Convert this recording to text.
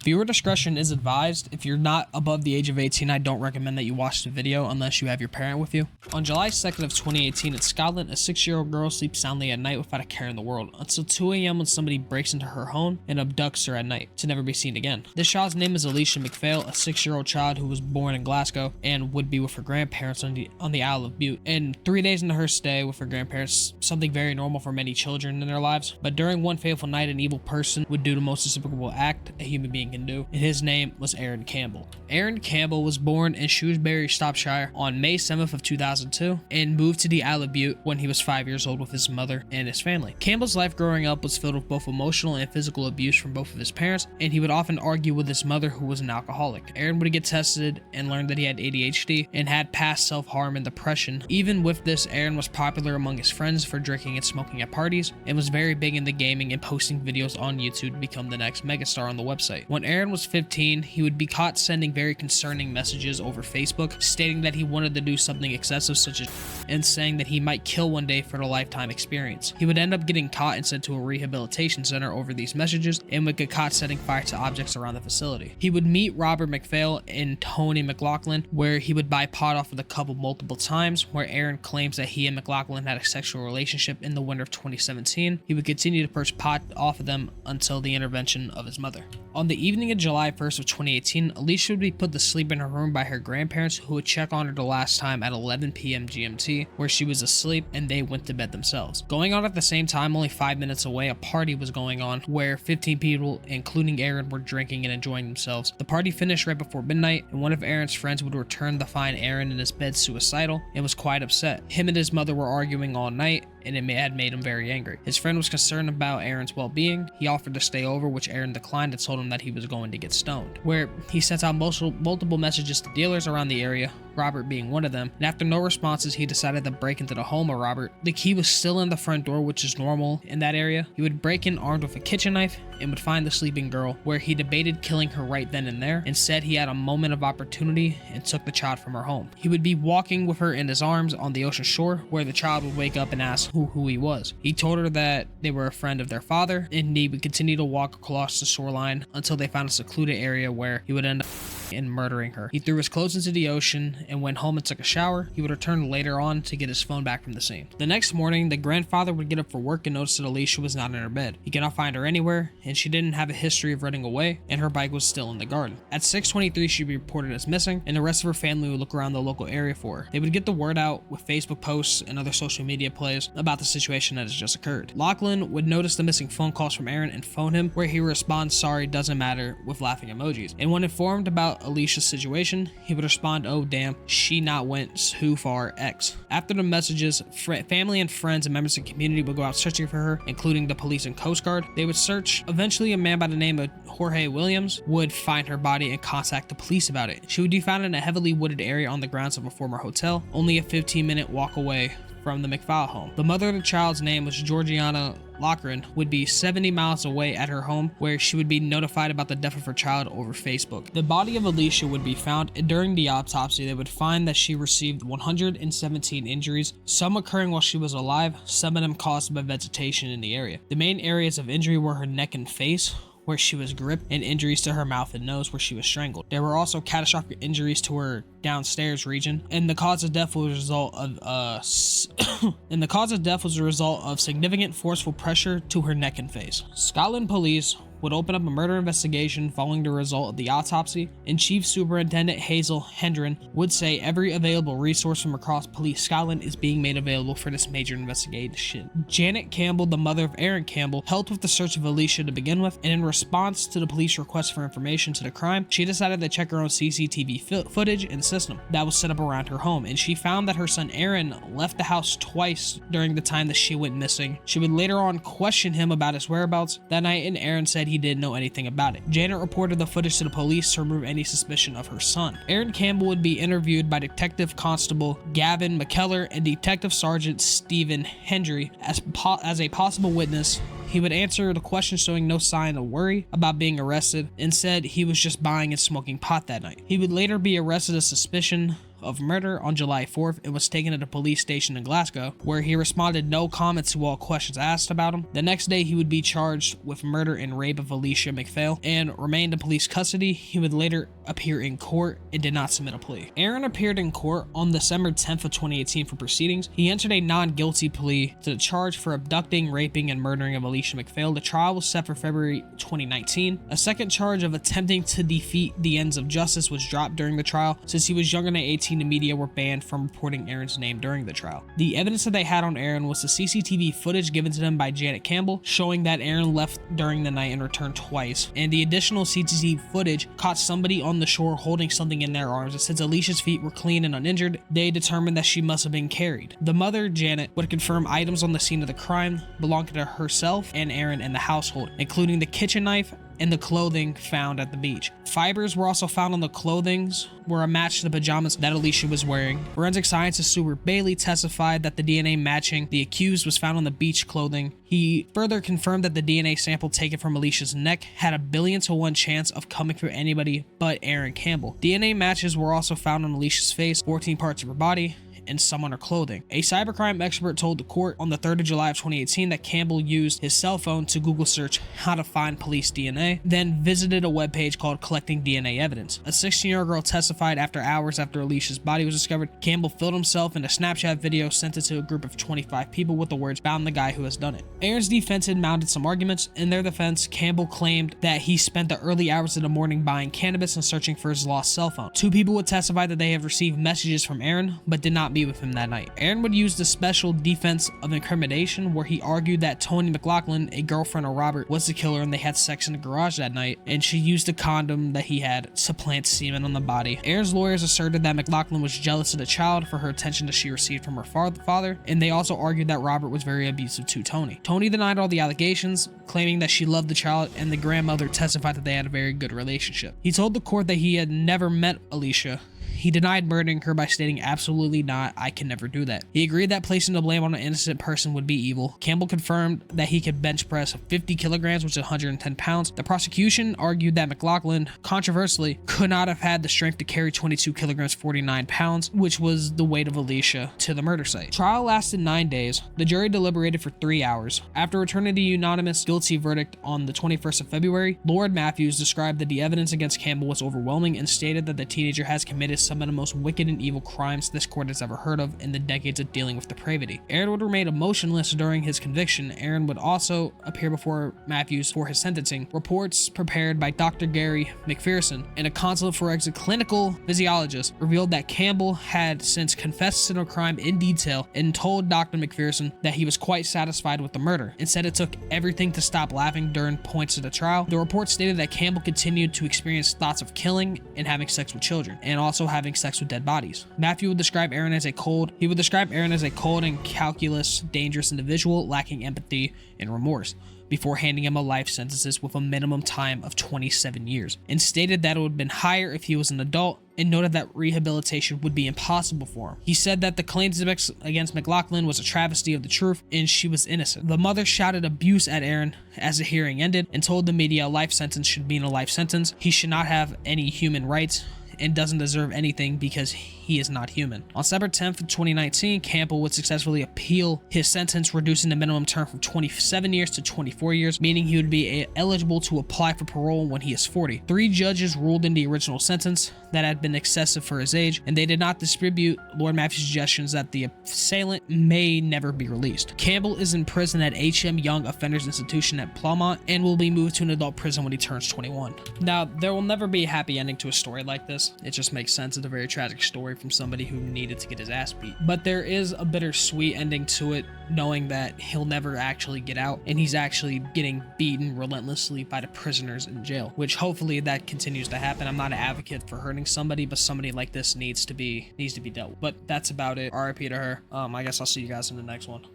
Viewer discretion is advised. If you're not above the age of 18, I don't recommend that you watch the video unless you have your parent with you. On July 2nd of 2018 in Scotland, a 6-year-old girl sleeps soundly at night without a care in the world until 2 a.m. when somebody breaks into her home and abducts her at night to never be seen again. This child's name is Alicia McPhail, a 6-year-old child who was born in Glasgow and would be with her grandparents on the Isle of Bute. And 3 days into her stay with her grandparents, something very normal for many children in their lives, but during one fateful night, an evil person would do the most despicable act a human being can do, and his name was Aaron Campbell. Aaron Campbell was born in Shrewsbury, Shropshire on May 7th of 2002 and moved to the Isle of Bute when he was 5 years old with his mother and his family. Campbell's life growing up was filled with both emotional and physical abuse from both of his parents, and he would often argue with his mother, who was an alcoholic. Aaron would get tested and learned that he had ADHD and had past self-harm and depression. Even with this, Aaron was popular among his friends for drinking and smoking at parties and was very big into gaming and posting videos on YouTube to become the next megastar on the website. When Aaron was 15, he would be caught sending very concerning messages over Facebook, stating that he wanted to do something excessive such as and saying that he might kill one day for the lifetime experience. He would end up getting caught and sent to a rehabilitation center over these messages and would get caught setting fire to objects around the facility. He would meet Robert McPhail and Tony McLaughlin, where he would buy pot off of the couple multiple times, where Aaron claims that he and McLaughlin had a sexual relationship in the winter of 2017. He would continue to purchase pot off of them until the intervention of his mother. On the evening of July 1st of 2018, Alicia would be put to sleep in her room by her grandparents, who would check on her the last time at 11 p.m. GMT, where she was asleep and they went to bed themselves. Going on at the same time, only 5 minutes away, a party was going on where 15 people, including Aaron, were drinking and enjoying themselves. The party finished right before midnight, and one of Aaron's friends would return to find Aaron in his bed suicidal and was quite upset. Him and his mother were arguing all night, and it had made him very angry. His friend was concerned about Aaron's well-being. He offered to stay over, which Aaron declined and told him that he was going to get stoned, where he sent out multiple messages to dealers around the area, Robert being one of them, and after no responses, he decided to break into the home of Robert. The key was still in the front door, which is normal in that area. He would break in armed with a kitchen knife and would find the sleeping girl, where he debated killing her right then and there. Instead, he had a moment of opportunity and took the child from her home. He would be walking with her in his arms on the ocean shore, where the child would wake up and ask who he was. He told her that they were a friend of their father, and he would continue to walk across the shoreline until they found a secluded area where he would end up and murdering her. He threw his clothes into the ocean and went home and took a shower. He would return later on to get his phone back from the scene. The next morning, the grandfather would get up for work and notice that Alicia was not in her bed. He could not find her anywhere, and she didn't have a history of running away, and her bike was still in the garden. At 6:23, she'd be reported as missing, and the rest of her family would look around the local area for her. They would get the word out with Facebook posts and other social media plays about the situation that has just occurred. Lachlan would notice the missing phone calls from Aaron and phone him, where he responds, "Sorry, doesn't matter," with laughing emojis. And when informed about Alicia's situation, he would respond, "Oh damn, she not went too far X." After the messages, family and friends and members of the community would go out searching for her, including the police and Coast Guard. They would search. Eventually, a man by the name of Jorge Williams would find her body and contact the police about it. She would be found in a heavily wooded area on the grounds of a former hotel, only a 15-minute walk away from the McPhail home. The mother of the child's name was Georgiana Loughran, would be 70 miles away at her home, where she would be notified about the death of her child over Facebook. The body of Alicia would be found, and during the autopsy, they would find that she received 117 injuries, some occurring while she was alive, some of them caused by vegetation in the area. The main areas of injury were her neck and face, where she was gripped, and injuries to her mouth and nose, where she was strangled. There were also catastrophic injuries to her downstairs region, and the cause of death was a result of significant forceful pressure to her neck and face. Scotland police would open up a murder investigation following the result of the autopsy, and Chief Superintendent Hazel Hendren would say every available resource from across Police Scotland is being made available for this major investigation. Janet Campbell, the mother of Aaron Campbell, helped with the search of Alicia to begin with, and in response to the police request for information to the crime, she decided to check her own CCTV footage and system that was set up around her home, and she found that her son Aaron left the house twice during the time that she went missing. She would later on question him about his whereabouts that night, and Aaron said he didn't know anything about it. Janet reported the footage to the police to remove any suspicion of her son. Aaron Campbell would be interviewed by Detective Constable Gavin McKellar and Detective Sergeant Stephen Hendry as a possible witness. He would answer the question showing no sign of worry about being arrested and said he was just buying and smoking pot that night. He would later be arrested as suspicion of murder on July 4th and was taken to the police station in Glasgow, where he responded no comment to all questions asked about him. The next day, he would be charged with murder and rape of Alicia McPhail and remained in police custody. He would later appear in court and did not submit a plea. Aaron appeared in court on December 10th of 2018 for proceedings. He entered a non-guilty plea to the charge for abducting, raping, and murdering of Alicia McPhail. The trial was set for February 2019. A second charge of attempting to defeat the ends of justice was dropped during the trial. Since he was younger than 18, the media were banned from reporting Aaron's name during the trial. The evidence that they had on Aaron was the CCTV footage given to them by Janet Campbell, showing that Aaron left during the night and returned twice. And the additional CCTV footage caught somebody on the shore holding something in their arms, and since Alicia's feet were clean and uninjured, they determined that she must have been carried. The mother, Janet, would confirm items on the scene of the crime belonged to herself and Aaron and the household, including the kitchen knife and the clothing found at the beach. Fibers were also found on the clothings, were a match to the pajamas that Alicia was wearing. Forensic scientist Stuart Bailey testified that the DNA matching the accused was found on the beach clothing. He further confirmed that the DNA sample taken from Alicia's neck had a 1,000,000,000 to 1 chance of coming from anybody but Aaron Campbell. DNA matches were also found on Alicia's face, 14 parts of her body, and some on her clothing. A cybercrime expert told the court on the 3rd of July of 2018 that Campbell used his cell phone to Google search how to find police DNA, then visited a webpage called Collecting DNA Evidence. A 16-year-old girl testified after hours after Alicia's body was discovered, Campbell filmed himself in a Snapchat video, sent it to a group of 25 people with the words, "Found the guy who has done it." Aaron's defense had mounted some arguments. In their defense, Campbell claimed that he spent the early hours of the morning buying cannabis and searching for his lost cell phone. 2 people would testify that they have received messages from Aaron, but did not be with him that night. Aaron would use the special defense of incrimination, where he argued that Toni McLaughlin, a girlfriend of Robert, was the killer and they had sex in the garage that night, and she used a condom that he had to plant semen on the body. Aaron's lawyers asserted that McLaughlin was jealous of the child for her attention that she received from her father, and they also argued that Robert was very abusive to Toni. Toni denied all the allegations, claiming that she loved the child, and the grandmother testified that they had a very good relationship. He told the court that he had never met Alicia. He denied murdering her by stating, "Absolutely not, I can never do that." He agreed that placing the blame on an innocent person would be evil. Campbell confirmed that he could bench press 50 kilograms, which is 110 pounds. The prosecution argued that McLaughlin, controversially, could not have had the strength to carry 22 kilograms, 49 pounds, which was the weight of Alicia, to the murder site. Trial lasted 9 days. The jury deliberated for 3 hours. After returning the unanimous guilty verdict on the 21st of February, Lord Matthews described that the evidence against Campbell was overwhelming and stated that the teenager has committed some of the most wicked and evil crimes this court has ever heard of in the decades of dealing with depravity. Aaron would remain emotionless during his conviction. Aaron would also appear before Matthews for his sentencing. Reports prepared by Dr. Gary McPherson and a consulate forensic clinical physiologist revealed that Campbell had since confessed to the crime in detail and told Dr. McPherson that he was quite satisfied with the murder and said it took everything to stop laughing during points of the trial. The report stated that Campbell continued to experience thoughts of killing and having sex with children, and also having sex with dead bodies. Matthew would describe Aaron as a cold and calculous, dangerous individual lacking empathy and remorse, before handing him a life sentences with a minimum time of 27 years, and stated that it would have been higher if he was an adult, and noted that rehabilitation would be impossible for him. He said that the claims against McLaughlin was a travesty of the truth, and she was innocent. The mother shouted abuse at Aaron as the hearing ended and told the media a life sentence should mean a life sentence. He should not have any human rights and doesn't deserve anything because he is not human. On December 10th, 2019, Campbell would successfully appeal his sentence, reducing the minimum term from 27 years to 24 years, meaning he would be eligible to apply for parole when he is 40. 3 judges ruled in the original sentence that had been excessive for his age, and they did not dispute Lord Matthews' suggestions that the assailant may never be released. Campbell is in prison at HM Young Offenders Institution at Plymouth and will be moved to an adult prison when he turns 21. Now, there will never be a happy ending to a story like this. It just makes sense. It's a very tragic story from somebody who needed to get his ass beat. But there is a bittersweet ending to it, knowing that he'll never actually get out and he's actually getting beaten relentlessly by the prisoners in jail, which hopefully that continues to happen. I'm not an advocate for hurting somebody, but somebody like this needs to be dealt with. But that's about it. RIP to her. I guess I'll see you guys in the next one.